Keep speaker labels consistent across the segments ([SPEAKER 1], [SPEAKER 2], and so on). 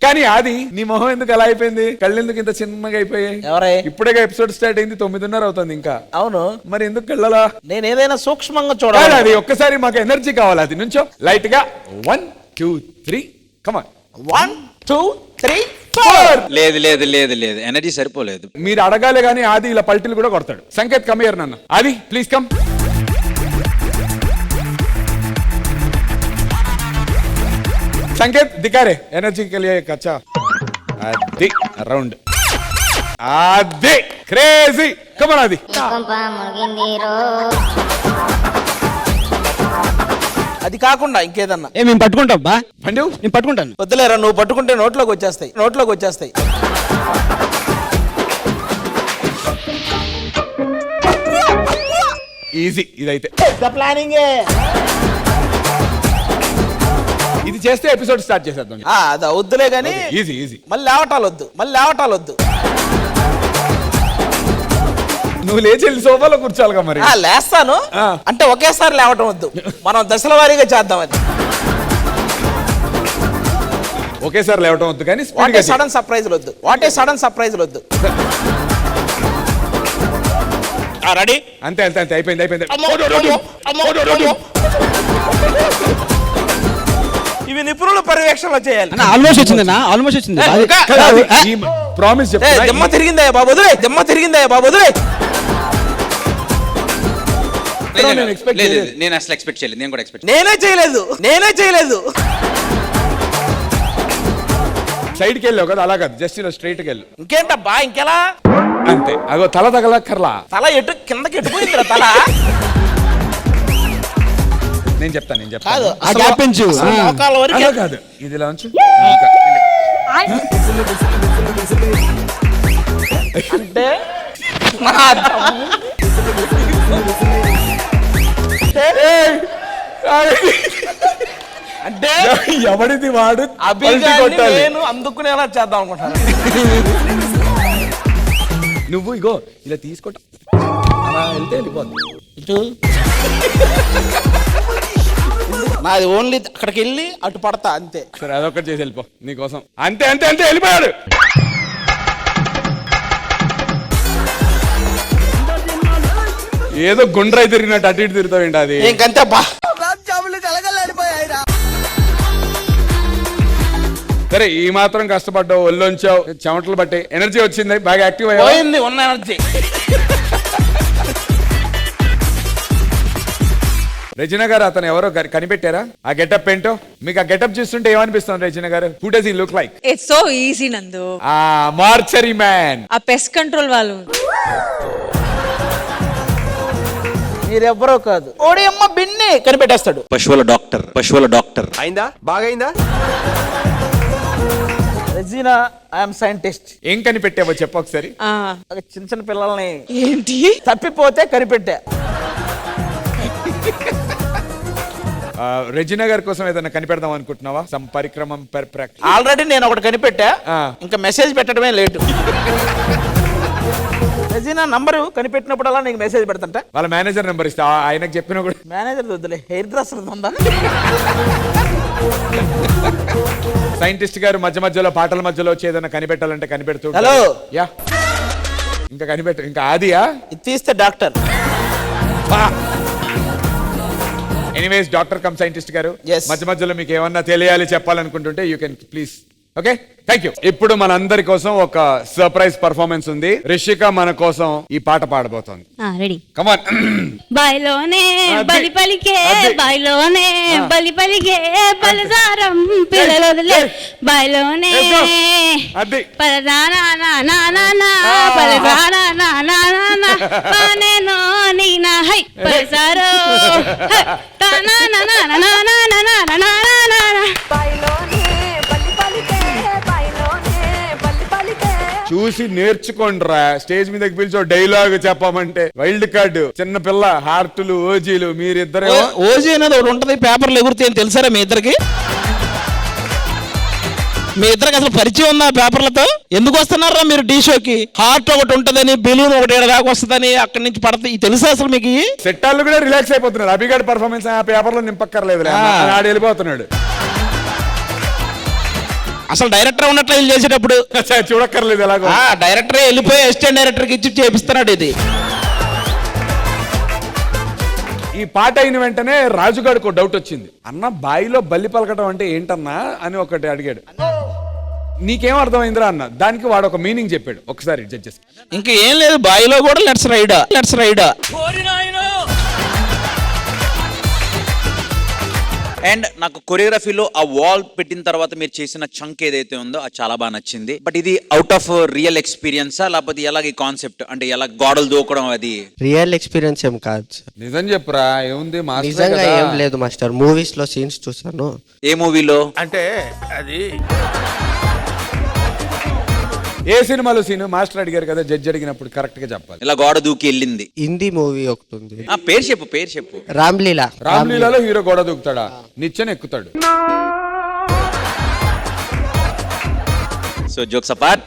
[SPEAKER 1] కానీ అది నీ మొహం ఎందుకు అలా అయిపోయింది? కళ్ళు ఎందుకు ఇంత చిన్నగా అయిపోయాయి?
[SPEAKER 2] ఎవరై?
[SPEAKER 1] ఇప్పుడే ఎపిసోడ్ స్టార్ట్ అయింది, 9:30 అవుతుంది ఇంకా.
[SPEAKER 2] అవును,
[SPEAKER 1] మరి ఎందుకు కళ్ళలా?
[SPEAKER 2] నేను ఏదైనా సూక్ష్మంగా చూడాలి.
[SPEAKER 1] అది ఒక్కసారి మాకు ఎనర్జీ కావాలి. అది నుంచో లైట్ గా 1 2 3 కమాన్.
[SPEAKER 2] 1 2 3 4.
[SPEAKER 3] లేదు లేదు లేదు లేదు, ఎనర్జీ సరిపోలేదు.
[SPEAKER 1] మీరు అడగాలి కానీ ఆది ఇలా పల్టీలు కూడా కొడతాడు. సంకేత్ కమియర్ నన్ను. ఆది ప్లీజ్ కమ్. సంకేత్ దికారే ఎనర్జీ के लिए कच्चा. అది రౌండ్. అది క్రేజీ. కమ్ ఆన్ ఆది.
[SPEAKER 2] అది కాకుండా ఇంకేదన్నా
[SPEAKER 4] మేము పట్టుకుంటాం బా.
[SPEAKER 1] పండు
[SPEAKER 4] నేను పట్టుకుంటాను.
[SPEAKER 2] వద్దులేరా, నువ్వు పట్టుకుంటే నోట్లోకి వచ్చేస్తాయి.
[SPEAKER 1] ఈజీ ఇదైతే.
[SPEAKER 2] ప్లానింగ్
[SPEAKER 1] ఇది చేస్తే ఎపిసోడ్ స్టార్ట్ చేసేద్దాం.
[SPEAKER 2] అది వద్దులే గానీ
[SPEAKER 1] ఈజీ ఈజీ.
[SPEAKER 2] మళ్ళీ లేవటాలు వద్దు.
[SPEAKER 1] నువ్వు లేచి వెళ్ళి సోఫాలో కూర్చోాలిగా మరి.
[SPEAKER 2] లేస్తాను అంటే ఒకేసారి లేవటం వద్దు, మనం దశల వారీగా చేద్దామని.
[SPEAKER 1] ఒకేసారి లేవటం వద్దు కానీ
[SPEAKER 2] సడన్ సర్ప్రైజ్ వద్దు. రెడీ?
[SPEAKER 1] అంతే అంతే అంతే, అయిపోయింది.
[SPEAKER 2] ఇవి నిపుణుల పర్యవేక్షణలో చేయాలి.
[SPEAKER 4] ఆల్మోస్ట్ వచ్చింది.
[SPEAKER 1] ప్రామిస్
[SPEAKER 2] దెమ్మ తిరిగిందయ్యా బాబు, వదిలే.
[SPEAKER 3] నేను అసలు ఎక్స్పెక్ట్ చేయలేదు. నేను కూడా ఎక్స్పెక్ట్
[SPEAKER 2] నేనే చేయలేదు.
[SPEAKER 1] సైడ్ కి వెళ్ళావు కదా, అలా కాదు, జస్ట్ ఇలా స్ట్రైట్ కి వెళ్ళు.
[SPEAKER 2] ఇంకేంటబ్బా, ఇంకెలా?
[SPEAKER 1] అంతే. అగో తల తగలక్కర్లా.
[SPEAKER 2] తల ఎటు కిందకి ఎట్టుపోయిందిరా తల.
[SPEAKER 1] నేను చెప్తాను.
[SPEAKER 2] కాదు,
[SPEAKER 4] మోకాళ్ళ
[SPEAKER 1] అలా కాదు, ఇది ఇలా ఉంచు.
[SPEAKER 2] అంటే అంటే
[SPEAKER 1] ఎవడిది వాడు
[SPEAKER 2] నేను అందుకునేలా చేద్దాం అనుకుంటాను.
[SPEAKER 1] నువ్వు ఇగో ఇలా తీసుకుంటా, అలా వెళ్తే వెళ్ళిపోద్ది.
[SPEAKER 2] నాది ఓన్లీ అక్కడికి వెళ్ళి అటు పడతా అంతే.
[SPEAKER 1] సరే అదొక్కటి చేసి వెళ్ళిపో నీకోసం. అంతే అంతే అంతే, వెళ్ళిపోయాడు. ఏదో గుండ్రై తిరిగినట్టు అటు ఇటు తిరుగుతావేంటి? అది
[SPEAKER 2] ఇంకంతే బా.
[SPEAKER 1] సరే, ఈ మాత్రం కష్టపడ్డావు, ఒళ్ళొంచావు, చెమటలు బట్టి ఎనర్జీ వచ్చింది, బాగా యాక్టివ్
[SPEAKER 2] అయ్యింది. ఉన్న ఎనర్జీ.
[SPEAKER 1] రెజినా గారు, అతను ఎవరో కనిపెట్టారా? ఆ గెటప్ ఏంటో మీకు? ఆ గెటప్ చూస్తుంటే ఏమనిపిస్తుంది రెజినా గారు? Who does he look like?
[SPEAKER 5] It's so easy Nandu.
[SPEAKER 1] Mortuary man.
[SPEAKER 5] ఆ పెస్ట్ కంట్రోల్ వాళ్ళు.
[SPEAKER 2] మీరెవ్వరో కాదు, ఓడి అమ్మ బిన్ని కనిపెట్టేస్తాడు.
[SPEAKER 3] పశువుల డాక్టర్.
[SPEAKER 6] అయిందా? బాగైందా?
[SPEAKER 2] Regina, I'm scientist.
[SPEAKER 1] ఏం కనిపెట్టావో చెప్పు ఒకసారి.
[SPEAKER 2] చిన్న పిల్లల్ని
[SPEAKER 5] ఏంటి
[SPEAKER 2] తప్పిపోతే కనిపెట్టా.
[SPEAKER 1] రెజినా గారి కోసం ఏదైనా కనిపెడదాం అనుకుంటున్నావా? సమ్ పరిక్రమం
[SPEAKER 2] ఆల్రెడీ నేను ఒకటి కనిపెట్టా, ఇంకా మెసేజ్ పెట్టడమే లేటు. రెజినా నంబరు కనిపెట్టినప్పుడల్లా నీకు మెసేజ్ పెడతా.
[SPEAKER 1] వాళ్ళ మేనేజర్ నెంబర్ ఇస్తా, ఆయనకు చెప్పినా కూడా.
[SPEAKER 2] మేనేజర్ వద్దులే, హెయిర్ డ్రెస్సర్ ఉందా?
[SPEAKER 1] సైంటిస్ట్ గారు మధ్య మధ్యలో పాటల మధ్యలో వచ్చి ఏదైనా కనిపెట్టాలంటే కనిపెడుతూ.
[SPEAKER 2] హలో.
[SPEAKER 1] యా, ఇంకా కనిపెట్టు. ఇంకా ఆదియా?
[SPEAKER 2] ఇది తీస్తే doctor.
[SPEAKER 1] Anyways, doctor cum scientist గారు,
[SPEAKER 2] Yes.
[SPEAKER 1] మధ్య మధ్యలో మీకు ఏమన్నా తెలియాలి చెప్పాలనుకుంటుంటే you can please. Okay, thank you. ఇప్పుడు మనందరి కోసం ఒక సర్ప్రైజ్ పర్ఫార్మెన్స్ ఉంది. రిషిక మన కోసం ఈ పాట పాడబోతోంది.
[SPEAKER 7] రెడీ?
[SPEAKER 1] Come on.
[SPEAKER 7] బాయిలోనే బలి పలికే, బాయిలోనే బలి పలికే, బలిసారం పిల్లలొదిలే, బాయిలోనే పలదానా నా నా నా పలదానా నా నా నా పానేనో నీ నా హై పలసారో తానా నా నా నా నా నా నా నా నా నా.
[SPEAKER 1] చూసి నేర్చుకోండి రా. స్టేజ్ మీదకి పిలిచో డైలాగ్ చెప్పమంటే వైల్డ్ కార్డ్, చిన్న పిల్ల, హార్టులు, ఓజీలు, మీరిద్దరే.
[SPEAKER 2] ఓజీ అనేది ఒకటి ఉంటది, పేపర్లు ఎగురుతాయి అని తెలుసారా మీ ఇద్దరికి? మీ ఇద్దరికి అసలు పరిచయం ఉందా పేపర్లతో? ఎందుకు వస్తున్నారా మీరు టీ షోకి? హార్ట్ ఒకటి ఉంటదని, బెలూన్ ఒకటి దాకా వస్తుందని, అక్కడి నుంచి పడతాయి. తెలుసా అసలు మీకు?
[SPEAKER 1] సెట్టాళ్ళు కూడా రిలాక్స్ అయిపోతున్నారు. అభిగాడి పర్ఫార్మెన్స్ ఆ పేపర్ లో నింపక్కర్లేదు, ఆడు వెళ్ళిపోతున్నాడు.
[SPEAKER 2] అసలు డైరెక్టర్ ఉన్నట్లు వీళ్ళు చేసేటప్పుడు
[SPEAKER 1] చూడక్కర్లేదు ఎలాగో.
[SPEAKER 2] డైరెక్టర్ వెళ్ళిపోయి అసిస్టెంట్ డైరెక్టర్ కి ఇచ్చి చేపిస్తున్నాడు ఇది.
[SPEAKER 1] ఈ పాట అయిన వెంటనే రాజుగాడికి ఒక డౌట్ వచ్చింది. అన్న బాయిలో బల్లి పలకటం అంటే ఏంటన్నా అని ఒకటి అడిగాడు. నీకేం అర్థమైందిరా అన్న. దానికి వాడు ఒక మీనింగ్ చెప్పాడు. ఒకసారి జడ్జెస్.
[SPEAKER 2] ఇంకా ఏం లేదు, బాయిలో కూడా లెట్స్ రైడా.
[SPEAKER 3] అండ్ నాకు కొరియోగ్రఫీలో ఆ వాల్ పెట్టిన తర్వాత మీరు చేసిన చంక్ ఏదైతే ఉందో అది చాలా బాగా నచ్చింది. బట్ ఇది అవుట్ ఆఫ్ రియల్ ఎక్స్పీరియన్సా లేకపోతే ఎలాగ ఈ కాన్సెప్ట్ అంటే ఎలా గోడలు దూకడం అది
[SPEAKER 6] రియల్ ఎక్స్పీరియన్స్ ఏం కాదు సార్.
[SPEAKER 1] నిజం చెప్పురా, ఏముంది
[SPEAKER 6] నిజంగా ఏం లేదు మాస్టర్. మూవీస్ లో సీన్స్ చూసాను.
[SPEAKER 3] ఏ మూవీలో?
[SPEAKER 8] అంటే అది
[SPEAKER 1] ఏ సినిమాలో సీన్ మాస్టర్ అడిగారు కదా, జడ్జి అడిగినప్పుడు కరెక్ట్ గా చెప్పాలి.
[SPEAKER 3] ఇలా గోడ దూకి వెళ్ళింది.
[SPEAKER 6] హిందీ మూవీ ఒకటి ఉంది.
[SPEAKER 3] ఆ పేరు చెప్పు.
[SPEAKER 6] రామ్లీలా.
[SPEAKER 1] రామ్లీలాలో హీరో గోడ దూకుతాడా? నిచ్చెన ఎక్కుతాడు.
[SPEAKER 3] So jokes apart,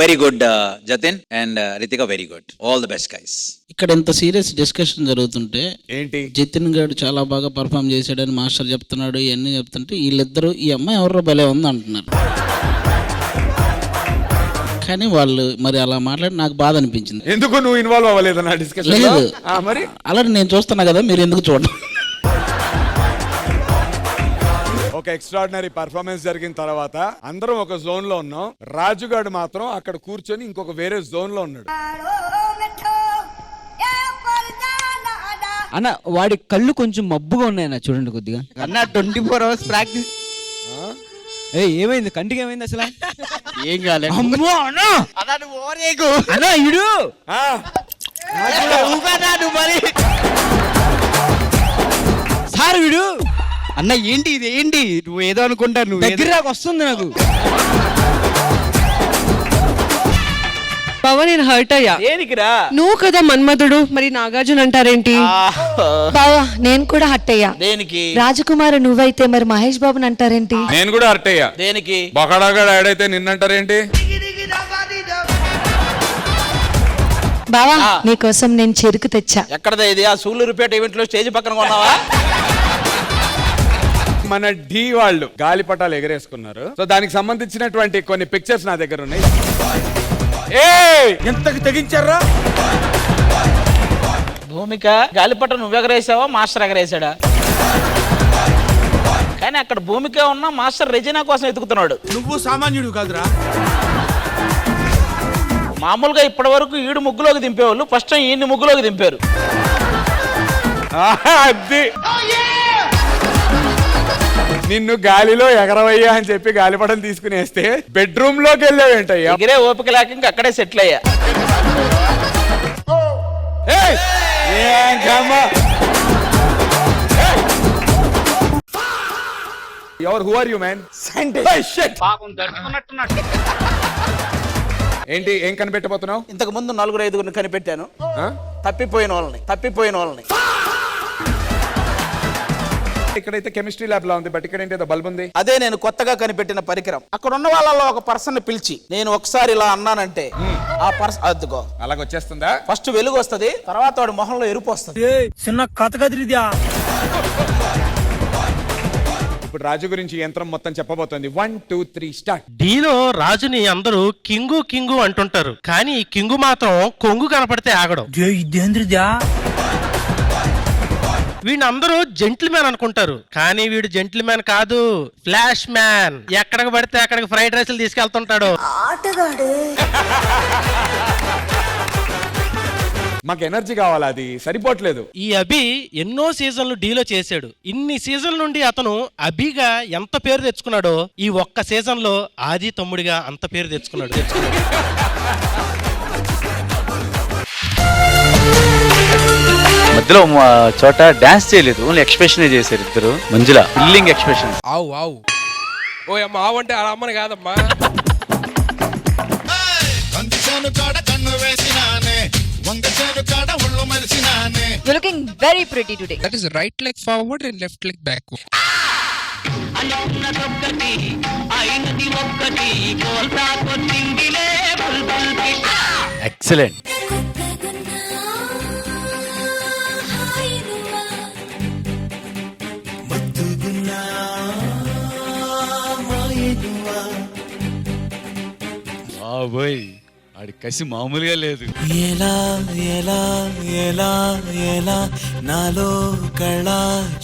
[SPEAKER 3] very good Jatin and Ritika, very good. All the best guys.
[SPEAKER 2] ఇక్కడ ఎంత సీరియస్ డిస్కషన్ జరుగుతుంటే
[SPEAKER 1] ఏంటి
[SPEAKER 2] జతిన్ గారు చాలా బాగా పర్ఫామ్ చేశాడని మాస్టర్ చెప్తున్నాడు, ఇవన్నీ చెప్తుంటే వీళ్ళిద్దరు ఈ అమ్మాయి ఎవరో భలే ఉంది అంటున్నారు. కానీ వాళ్ళు మరి అలా మాట్లాడి నాకు బాధ అనిపించింది.
[SPEAKER 1] ఎందుకు నువ్వు ఇన్వాల్వ్ అవ్వలేదు నా డిస్కషన్?
[SPEAKER 2] లేదు,
[SPEAKER 1] మరి
[SPEAKER 2] అలా నేను చూస్తున్నా కదా, మీరు ఎందుకు చూడండి.
[SPEAKER 1] ఒక ఎక్స్ట్రాడినరీ పర్ఫార్మెన్స్ జరిగిన తర్వాత అందరం ఒక జోన్ లో ఉన్నాం. రాజుగాడు మాత్రం అక్కడ కూర్చొని ఇంకొక వేరే జోన్ లో ఉన్నాడు.
[SPEAKER 4] అన్న వాడి కళ్ళు కొంచెం మబ్బుగా ఉన్నాయన్న, చూడండి కొద్దిగా. అన్న 24 hours ప్రాక్టీస్. ఏమైంది కంటికి? ఏమైంది అసలు?
[SPEAKER 2] ఏం కాలేదు.
[SPEAKER 4] అమ్మో అన్న అన్న ఇడు సార్ వీడు అన్న ఏంటి ఇది? ఏంటి నువ్వు ఏదో అనుకుంటా, నువ్వు దగ్గర వస్తుంది నాకు.
[SPEAKER 5] బావ నేను హర్ట్ అయ్యా.
[SPEAKER 2] దేనికిరా?
[SPEAKER 5] నువ్వు కదా మన్మధుడు, మరి నాగార్జున అంటారేంటి?
[SPEAKER 7] బావా నేను కూడా హట్ అయ్యా.
[SPEAKER 2] దేనికి?
[SPEAKER 7] రాజకుమార్ నువ్వైతే మరి మహేష్ బాబుని అంటారేంటి?
[SPEAKER 1] నేను కూడా హర్ట్ అయ్యా.
[SPEAKER 2] దేనికి?
[SPEAKER 1] బొకడాగా ఆడైతే నిన్నంటారేంటి?
[SPEAKER 7] బావా నీకోసం నేను చెరుకు తెచ్చా.
[SPEAKER 2] ఎక్కడదా ఇది? ఆ సూళ్ళూరుపేట ఈవెంట్ లో స్టేజ్ పక్కన కొన్నావా?
[SPEAKER 1] మన ఢీ వాళ్ళు గాలిపటాలు ఎగరేసుకున్నారు. సో దానికి సంబంధించినటువంటి కొన్ని పిక్చర్స్ నా దగ్గర ఉన్నాయి.
[SPEAKER 8] ఎంతకి తెగించారా?
[SPEAKER 2] భూమిక గాలిపట నువ్వు ఎగరేసావా మాస్టర్ ఎగరేసాడా? కానీ అక్కడ భూమిక ఉన్న మాస్టర్ రెజినా కోసం ఎతుకుతున్నాడు.
[SPEAKER 8] నువ్వు సామాన్యుడు కాదురా.
[SPEAKER 2] మామూలుగా ఇప్పటి వరకు ఈడు ముగ్గులోకి దింపేవాళ్ళు, ఫస్ట్ టైం ఈయన్ని ముగ్గులోకి దింపారు.
[SPEAKER 1] అది నిన్ను గాలిలో ఎగరవయ్యా అని చెప్పి గాలిపటం తీసుకుని వేస్తే బెడ్రూమ్ లోకి వెళ్ళావేంటయ్యా?
[SPEAKER 2] ఎగిరే ఓపిక లేక ఇంకా అక్కడే సెటిల్ అయ్యా.
[SPEAKER 1] Who are you man? ఏంటి ఏం కనిపెట్టబోతున్నావు?
[SPEAKER 2] ఇంతకు ముందు 4-5 కనిపెట్టాను, తప్పిపోయిన వాళ్ళని.
[SPEAKER 1] ఇక్కడైతే కెమిస్ట్రీ ల్యాబ్ లా ఉంది, బట్ ఇక్కడ ఏంటి బల్బ్ ఉంది.
[SPEAKER 2] అదే నేను కొత్తగా కనిపెట్టిన పరికరం. అక్కడ ఉన్న వాళ్ళలో ఒక పర్సన్ పిలిచి నేను ఒకసారి ఇలా అన్నానంటే ఆ పర్సన్ అద్దుకో
[SPEAKER 1] అలాగొచ్చేస్తుందా?
[SPEAKER 2] ఫస్ట్ వెలుగు వస్తది, తర్వాత వాడి మొహంలో ఎరుపు వస్తుంది.
[SPEAKER 8] చిన్న కథ కదిరిద్యా.
[SPEAKER 1] ఇప్పుడు రాజు గురించి యంత్రం మొత్తం చెప్పబోతోంది. 1 2 3 స్టార్ట్.
[SPEAKER 9] డీలో రాజుని అందరూ కింగు అంటుంటారు, కానీ ఈ కింగు మాత్రం కొంగు కనపడితే ఆగడం.
[SPEAKER 8] ఇదేంద్రిద్యా.
[SPEAKER 9] వీడిని అందరూ జెంటిల్మ్యాన్ అనుకుంటారు, కానీ వీడు జెంటిల్మ్యాన్ కాదు, ఫ్లాష్ మ్యాన్. ఎక్కడికి పడితే అక్కడికి ఫ్రైడ్ రైస్లు తీసుకెళ్తుంటాడు.
[SPEAKER 1] మాకు ఎనర్జీ కావాలా, అది సరిపోవట్లేదు.
[SPEAKER 9] ఈ అభి ఎన్నో సీజన్లు డీలో చేశాడు. ఇన్ని సీజన్ల నుండి అతను అభిగా ఎంత పేరు తెచ్చుకున్నాడో ఈ ఒక్క సీజన్ లో ఆది తమ్ముడిగా అంత పేరు తెచ్చుకున్నాడు.
[SPEAKER 10] మధ్యలో చోట డాన్స్ చేయలేదు, ఓన్లీ ఎక్స్ప్రెషన్ చేశారు ఇద్దరు. మంజుల ఫిల్లింగ్ ఎక్స్ప్రెషన్.
[SPEAKER 8] ఆవు ఓ అమ్మ ఆవు అంటే అలా అమ్మని కాదమ్మా.
[SPEAKER 5] You're looking very pretty today.
[SPEAKER 8] That is right leg forward and left leg backward.
[SPEAKER 10] Excellent. బాబోయ్ ఆడి కసి మామూలుగా లేదు.
[SPEAKER 2] ఎలా ఎలా ఎలా ఎలా నాలో కళ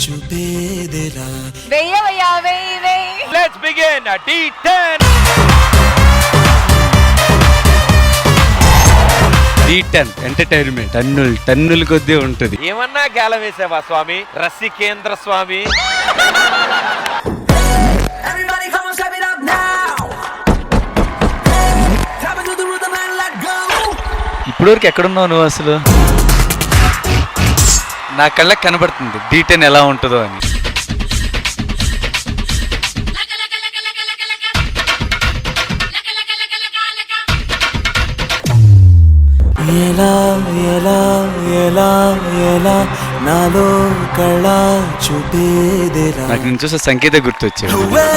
[SPEAKER 2] చూపేదెలా.
[SPEAKER 5] వెయ్యవయ్యా వెయ్యి వెయ్యి.
[SPEAKER 8] Let's begin D10.
[SPEAKER 10] D10 entertainment టన్నులు కొద్దీ ఉంటది.
[SPEAKER 8] ఏమన్నా గేలం వేసావా స్వామి, రసికేంద్ర స్వామి.
[SPEAKER 10] ఇప్పటివరకు ఎక్కడున్నావు నువ్వు అసలు? నా కళ్ళకి కనబడుతుంది D10 ఎలా ఉంటుందో అని.
[SPEAKER 2] ఎలా ఎలా ఎలా ఎలా నాలో కళ చూపేదెలా.
[SPEAKER 10] నాకు నేను చూసే సంకేత గుర్తొచ్చాడు.
[SPEAKER 2] నువ్వే